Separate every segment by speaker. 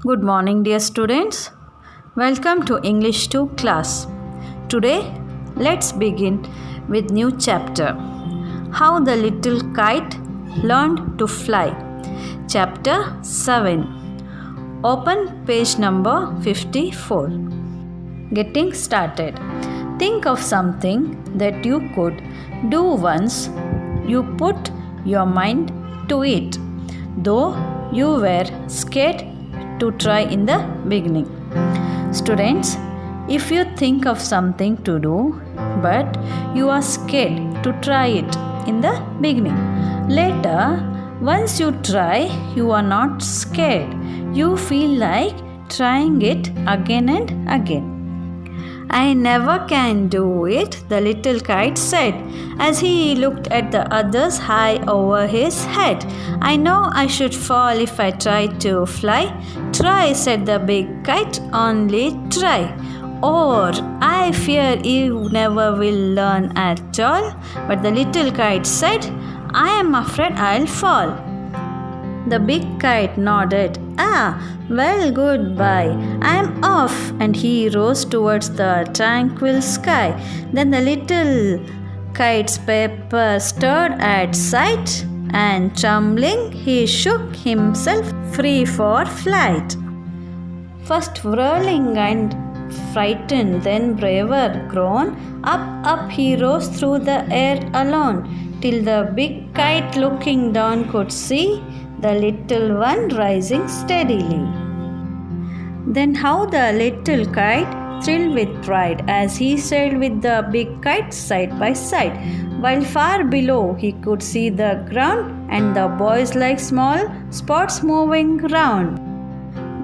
Speaker 1: Good morning, dear students. Welcome to English 2 class. Today, let's begin with new chapter. How the little kite learned to fly. Chapter 7. Open page number 54. Getting started. Think of something that you could do once you put your mind to it, though you were scared to try in the beginning. Students, if you think of something to do but you are scared to try it in the beginning, later once you try, you are not scared. You feel like trying it again and again. I never can do it, the little kite said, as he looked at the others high over his head. I know I should fall if I try to fly. Try, said the big kite, only try. Or I fear you never will learn at all. But the little kite said, I am afraid I'll fall. The big kite nodded. Well, goodbye. I'm off. And he rose towards the tranquil sky. Then the little kite's paper stirred at sight, and trembling, he shook himself free for flight. First whirling and frightened, then braver grown, up he rose through the air alone, till the big kite looking down could see the little one rising steadily. Then how the little kite thrilled with pride as he sailed with the big kite side by side, while far below he could see the ground and the boys like small spots moving round.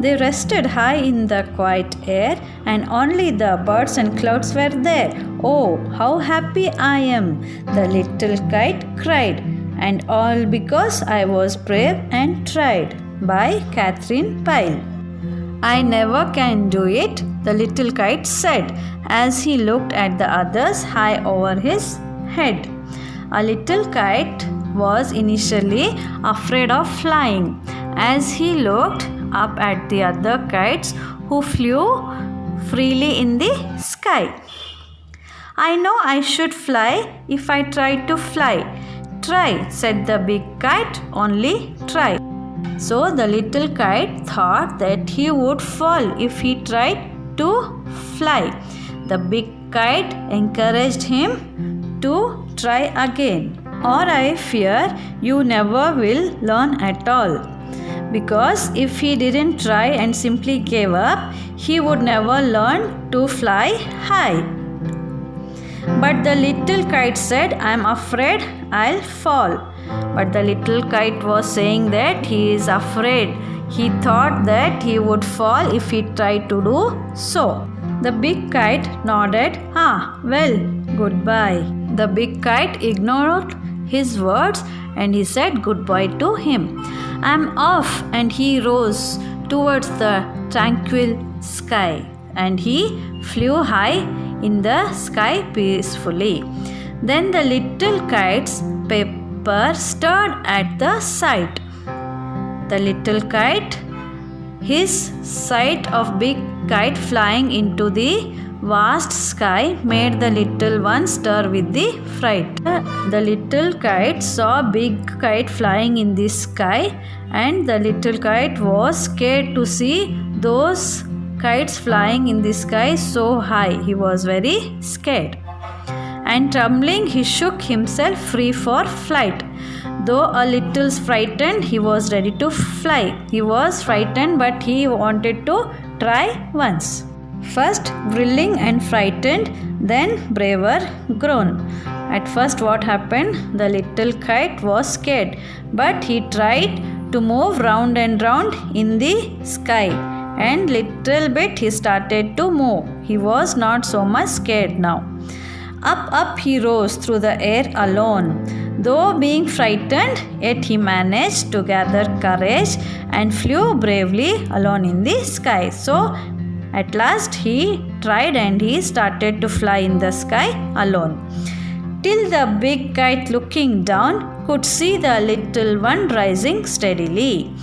Speaker 1: They rested high in the quiet air, and only the birds and clouds were there. Oh, how happy I am, the little kite cried, and all because I was brave and tried. By Catherine Pyle. I never can do it, the little kite said, as he looked at the others high over his head. A little kite was initially afraid of flying, as he looked up at the other kites who flew freely in the sky. I know I should fly if I tried to fly. Try, said the big kite, only try. So the little kite thought that he would fall if he tried to fly. The big kite encouraged him to try again. Or I fear you never will learn at all. Because if he didn't try and simply gave up, he would never learn to fly high. But the little kite said, I'm afraid I'll fall. But the little kite was saying that he is afraid. He thought that he would fall if he tried to do so. The big kite nodded. Well, goodbye. The big kite ignored his words and he said goodbye to him. I'm off, and he rose towards the tranquil sky, and he flew high in the sky peacefully. Then the little kite's paper stirred at the sight. The little kite, his sight of big kite flying into the vast sky made the little one stir with the fright. The little kite saw big kite flying in the sky, and the little kite was scared to see those kites flying in the sky so high. He was very scared. And trembling, he shook himself free for flight. Though a little frightened, he was ready to fly. He was frightened, but he wanted to try once. First thrilling and frightened, then braver grown. At first what happened? The little kite was scared, but he tried to move round and round in the sky, and little bit he started to move. He was not so much scared now. Up he rose through the air alone. Though being frightened, yet he managed to gather courage and flew bravely alone in the sky. So at last he tried and he started to fly in the sky alone. Till the big kite looking down could see the little one rising steadily.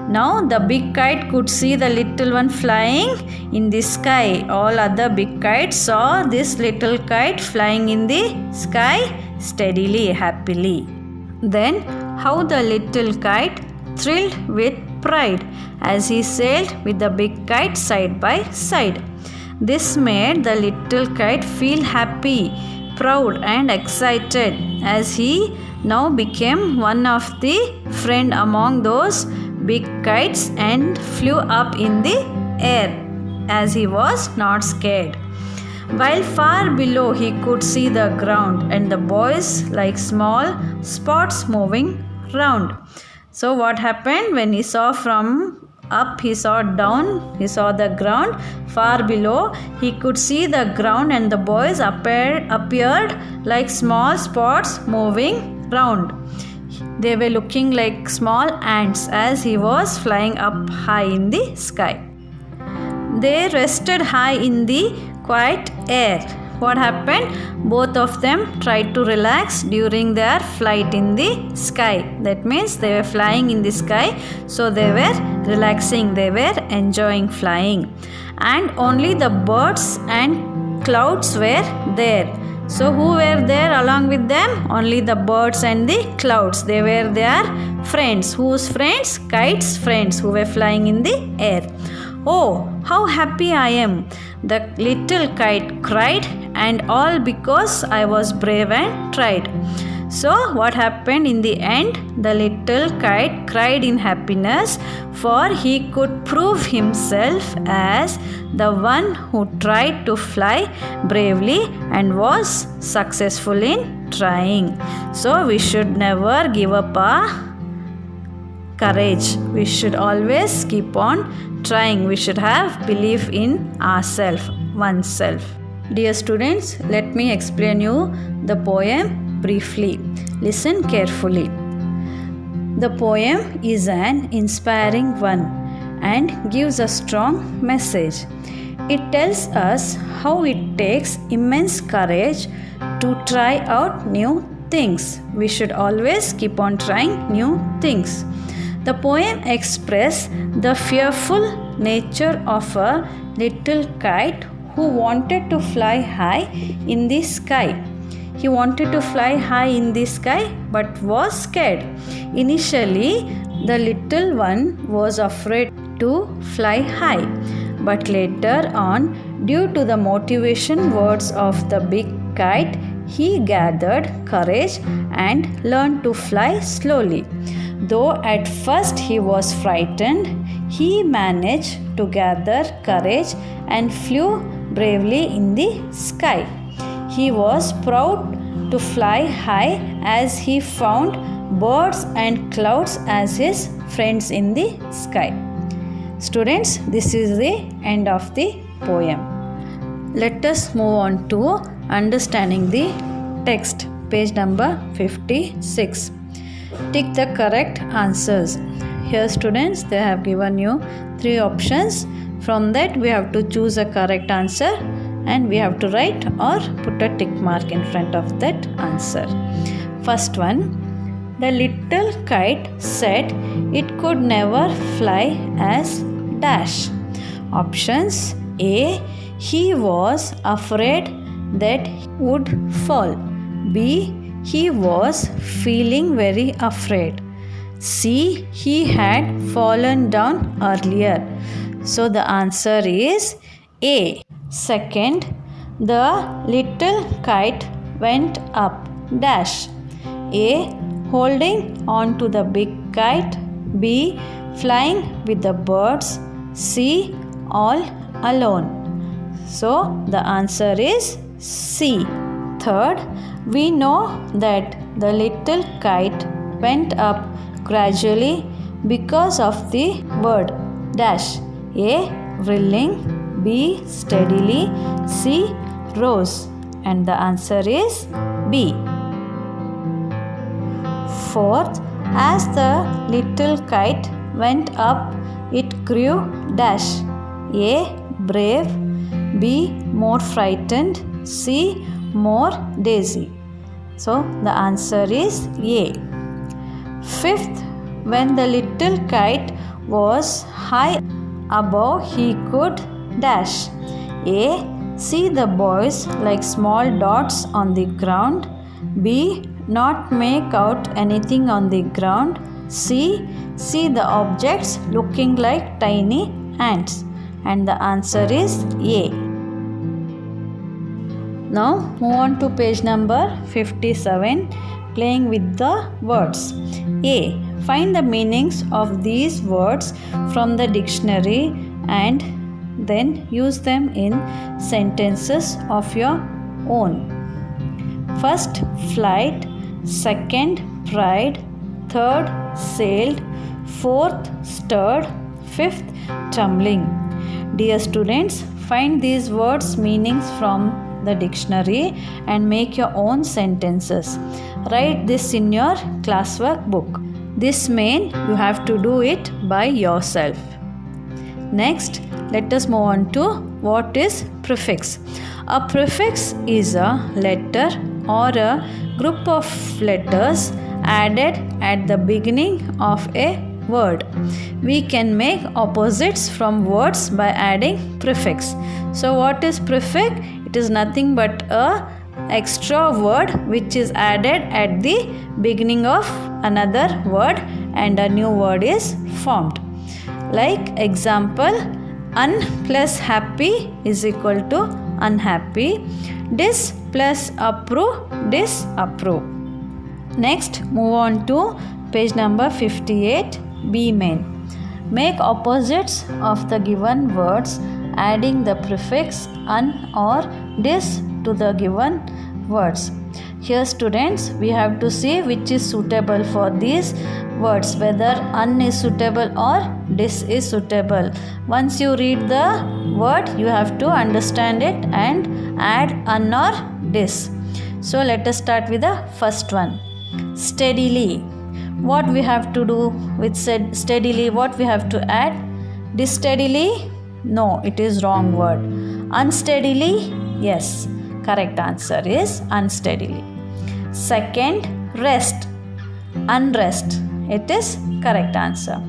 Speaker 1: Now the big kite could see the little one flying in the sky. All other big kites saw this little kite flying in the sky steadily, happily. Then how the little kite thrilled with pride as he sailed with the big kite side by side. This made the little kite feel happy, proud and excited as he now became one of the friend among those big kites and flew up in the air as he was not scared. While far below he could see the ground and the boys like small spots moving round. So what happened when he saw from up, he saw down, he saw the ground. Far below he could see the ground and the boys appeared like small spots moving round. They were looking like small ants as he was flying up high in the sky. They rested high in the quiet air. What happened? Both of them tried to relax during their flight in the sky. That means they were flying in the sky, so they were relaxing, they were enjoying flying. And only the birds and clouds were there. So who were there along with them? Only the birds and the clouds. They were their friends. Whose friends? Kite's friends who were flying in the air. Oh, how happy I am! The little kite cried, and all because I was brave and tried. So what happened in the end? The little kite cried in happiness, for he could prove himself as the one who tried to fly bravely and was successful in trying. So we should never give up our courage. We should always keep on trying. We should have belief in ourselves, oneself. Dear students, let me explain you the poem briefly. Listen carefully. The poem is an inspiring one and gives a strong message. It tells us how it takes immense courage to try out new things. We should always keep on trying new things. The poem expresses the fearful nature of a little kite who wanted to fly high in the sky. He wanted to fly high in the sky but was scared. Initially, the little one was afraid to fly high. But later on, due to the motivation words of the big kite, he gathered courage and learned to fly slowly. Though at first he was frightened, he managed to gather courage and flew bravely in the sky. He was proud to fly high as he found birds and clouds as his friends in the sky. Students, this is the end of the poem. Let us move on to understanding the text, page number 56. Tick the correct answers. Here students, they have given you 3 options. From that we have to choose a correct answer and we have to write or put a tick mark in front of that answer. First one, the little kite said it could never fly as dash. Options: A, he was afraid that he would fall. B, he was feeling very afraid. C, he had fallen down earlier. So the answer is A. Second, the little kite went up dash. A, holding on to the big kite. B, flying with the birds. C, all alone. So the answer is C. Third, we know that the little kite went up gradually because of the word dash. A, wrilling. B, steadily. C, rose. And the answer is B. Fourth, as the little kite went up, it grew dash. A, brave. B, more frightened. C, more daisy. So the answer is A. Fifth, when the little kite was high above, he could dash. A. See the boys like small dots on the ground. B. Not make out anything on the ground. C. See the objects looking like tiny ants. And the answer is A. Now move on to page number 57, playing with the words. A. Find the meanings of these words from the dictionary and then use them in sentences of your own. First, flight. Second, pride. Third, sailed. Fourth, stirred. Fifth, tumbling. Dear students, find these words' meanings from the dictionary and make your own sentences. Write this in your classwork book. This means you have to do it by yourself. Next, let us move on to what is prefix. A prefix is a letter or a group of letters added at the beginning of a word. We can make opposites from words by adding prefix. So what is prefix? It is nothing but a extra word which is added at the beginning of another word and a new word is formed. Like example, un plus happy is equal to unhappy. Dis plus approve, disapprove. Next, move on to page number 58, B main. Make opposites of the given words adding the prefix un or dis to the given words. Here students, we have to see which is suitable for these words, whether un is suitable or dis is suitable. Once you read the word, you have to understand it and add un or dis. So let us start with the first one. Steadily. What we have to do with steadily? What we have to add? Steadily? No, it is wrong word. Unsteadily? Yes. Correct answer is unsteadily. Second, rest. Unrest. It is correct answer.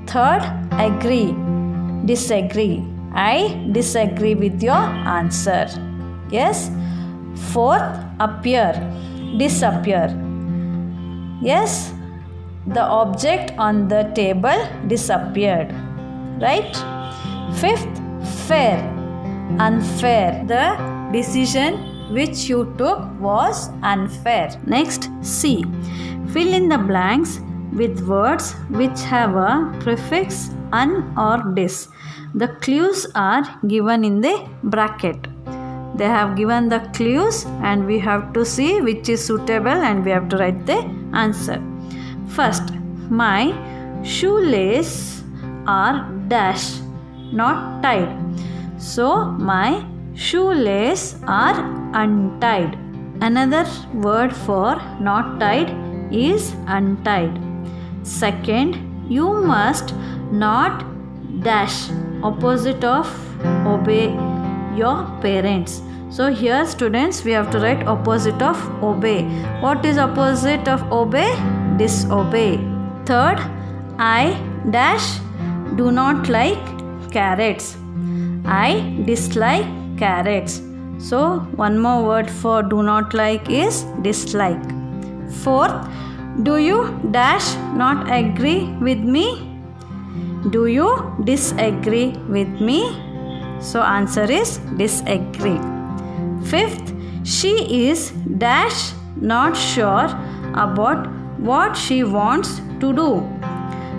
Speaker 1: Third, agree. Disagree. I disagree with your answer. Yes. Fourth, appear. Disappear. Yes. The object on the table disappeared. Right? Fifth, fair. Unfair. The decision which you took was unfair. Next, C. Fill in the blanks with words which have a prefix un or dis. The clues are given in the bracket. They have given the clues and we have to see which is suitable and we have to write the answer. First, my shoelaces are dash, not tied. So, my shoelaces are untied. Another word for not tied is untied. Second, you must not dash, opposite of obey your parents. So here students, we have to write opposite of obey. What is opposite of obey? Disobey. Third, I dash do not like carrots. I dislike carrots. So one more word for do not like is dislike. Fourth, do you dash not agree with me? Do you disagree with me? So answer is disagree. Fifth, she is dash not sure about what she wants to do.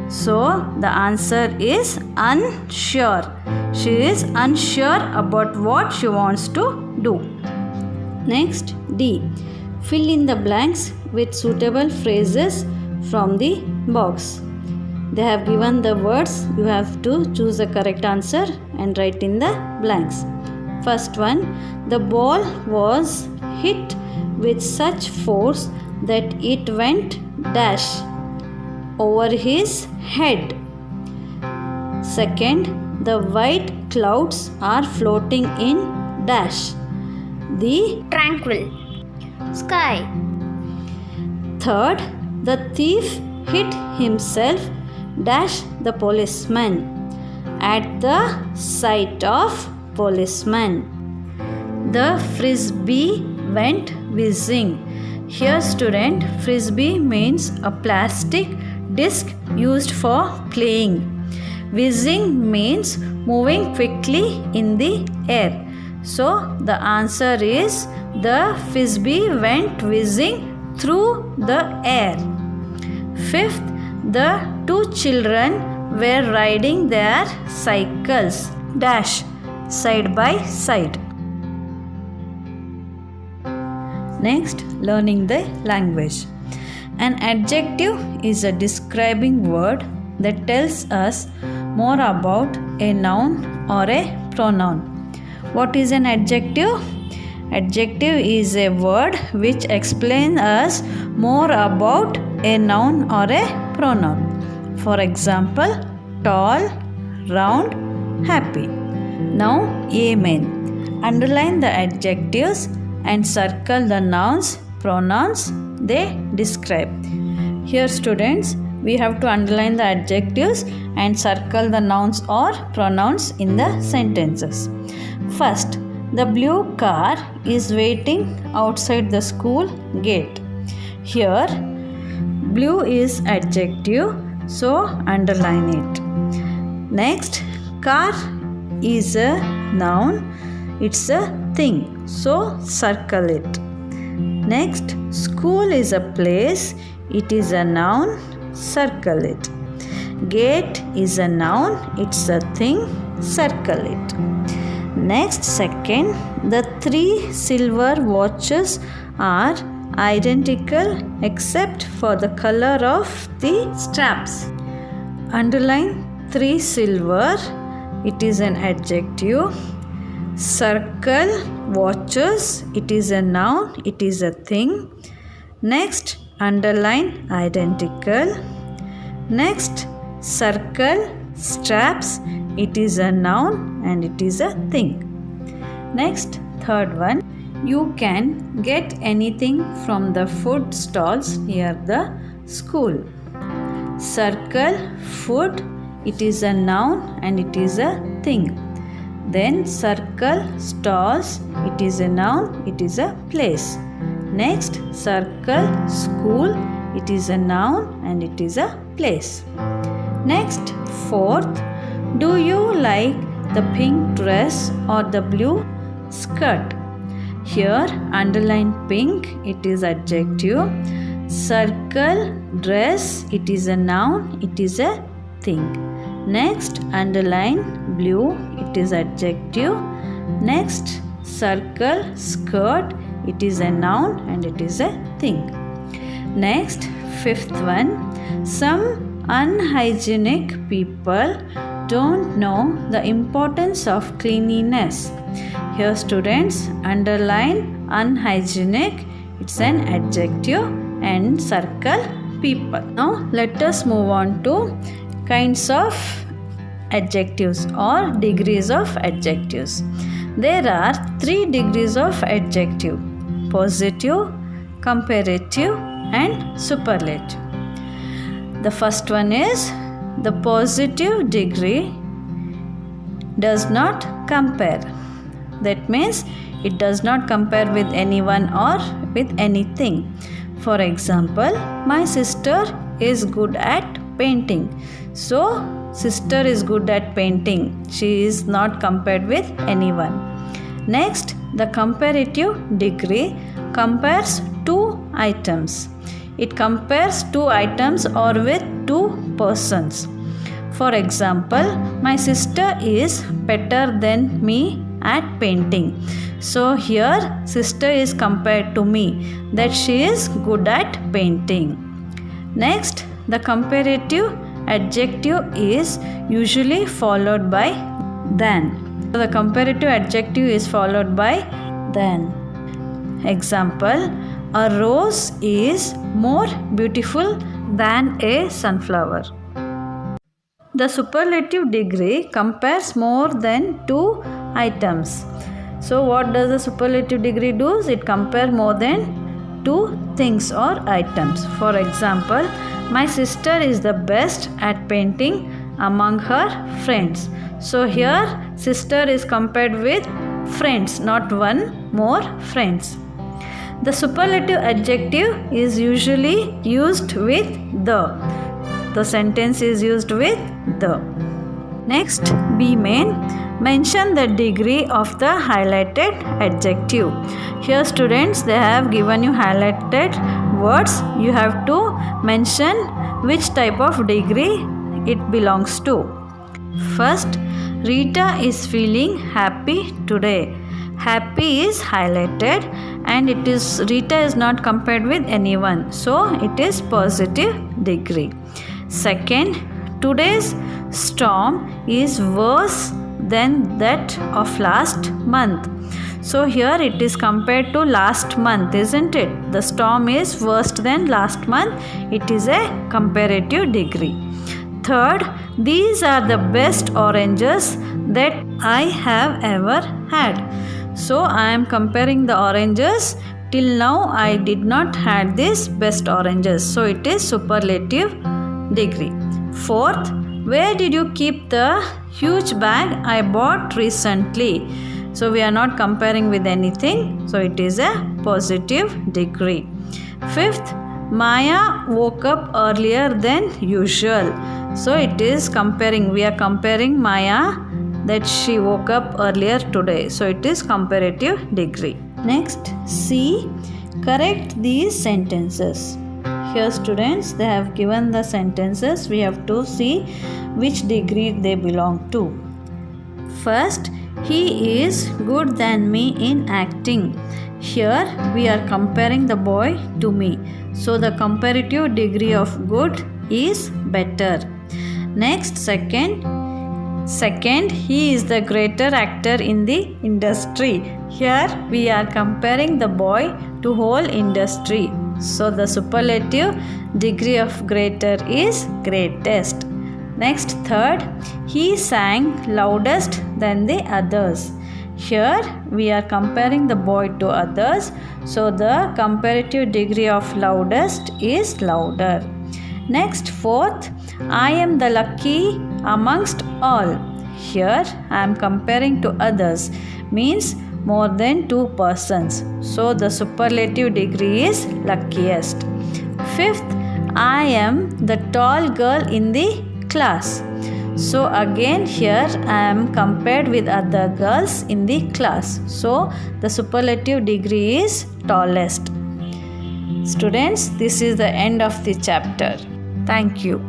Speaker 1: So the answer is unsure. She is unsure about what she wants to do. Next, D. Fill in the blanks with suitable phrases from the box. They have given the words. You have to choose the correct answer and write in the blanks. First one, the ball was hit with such force that it went dash over his head. Second, the white clouds are floating in dash the
Speaker 2: tranquil sky.
Speaker 1: Third, the thief hit himself dash the policeman at the sight of policeman. The frisbee went whizzing. Here student, frisbee means a plastic disc used for playing. Whizzing means moving quickly in the air. So the answer is the frisbee went whizzing through the air. Fifth, the two children were riding their cycles dash side by side. Next, learning the language. An adjective is a describing word that tells us more about a noun or a pronoun. What is an adjective? Adjective is a word which explains us more about a noun or a pronoun. For example, tall, round, happy. Now, amen. Underline the adjectives and circle the nouns, pronouns they describe. Here students, we have to underline the adjectives and circle the nouns or pronouns in the sentences. First, the blue car is waiting outside the school gate. Here, blue is adjective, so underline it. Next, car is a noun, it's a thing, so circle it. Next, school is a place, it is a noun, circle it. Gate is a noun, it's a thing, circle it. Next, second, the three silver watches are identical except for the color of the straps. Underline three silver, it is an adjective. Circle watches, it is a noun, it is a thing. Next, underline identical. Next, circle straps, it is a noun and it is a thing. Next, third one, you can get anything from the food stalls near the school. Circle food, it is a noun and it is a thing. Then circle stalls, it is a noun, it is a place. Next, circle school, it is a noun and it is a place. Next, fourth, do you like the pink dress or the blue skirt? Here, underline pink, it is adjective. Circle dress, it is a noun, it is a thing. Next, underline blue, it is adjective. Next, circle skirt, it is a noun and it is a thing. Next, fifth one, some unhygienic people don't know the importance of cleanliness. Here students, underline unhygienic, it's an adjective and circle people. Now let us move on to kinds of adjectives or degrees of adjectives. There are 3 degrees of adjective: positive, comparative and superlative. The first one is the positive degree does not compare. That means it does not compare with anyone or with anything. For example, my sister is good at painting. So, sister is good at painting. She is not compared with anyone. Next, the comparative degree compares 2 items. It compares 2 items or with 2 persons. For example, my sister is better than me at painting. So here sister is compared to me, that she is good at painting. Next, the comparative adjective is usually followed by than. So the comparative adjective is followed by than. Example, a rose is more beautiful than a sunflower. The superlative degree compares more than 2 items. So what does the superlative degree do? It compares more than 2 things or items. For example, My sister is the best at painting among her friends. So here sister is compared with friends, not one more friends. The superlative adjective is usually used with the. The sentence is used with the. Next, B main. Mention the degree of the highlighted adjective. Here students, they have given you highlighted words. You have to mention which type of degree it belongs to. First, Rita is feeling happy today. Happy is highlighted and Rita is not compared with anyone. So it is positive degree. Second, today's storm is worse than that of last month. So here it is compared to last month, isn't it? The storm is worse than last month. It is a comparative degree. Third, these are the best oranges that I have ever had. So I am comparing the oranges. Till now I did not had these best oranges. So it is superlative degree. Fourth, where did you keep the huge bag I bought recently? So we are not comparing with anything. So it is a positive degree. Fifth, Maya woke up earlier than usual. So it is comparing. We are comparing Maya that she woke up earlier today. So it is comparative degree. Next, C. Correct these sentences. Here students, they have given the sentences. We have to see which degree they belong to. First, he is good than me in acting. Here we are comparing the boy to me. So the comparative degree of good is better. Next, second, he is the greater actor in the industry. Here we are comparing the boy to whole industry. So the superlative degree of greater is greatest. Next, third, he sang loudest than the others. Here we are comparing the boy to others. So the comparative degree of loudest is louder. Next, fourth, I am the lucky amongst all. Here I am comparing to others, means more than 2 persons. So the superlative degree is luckiest. Fifth, I am the tall girl in the class. So again here I am compared with other girls in the class. So the superlative degree is tallest. Students, this is the end of the chapter. Thank you.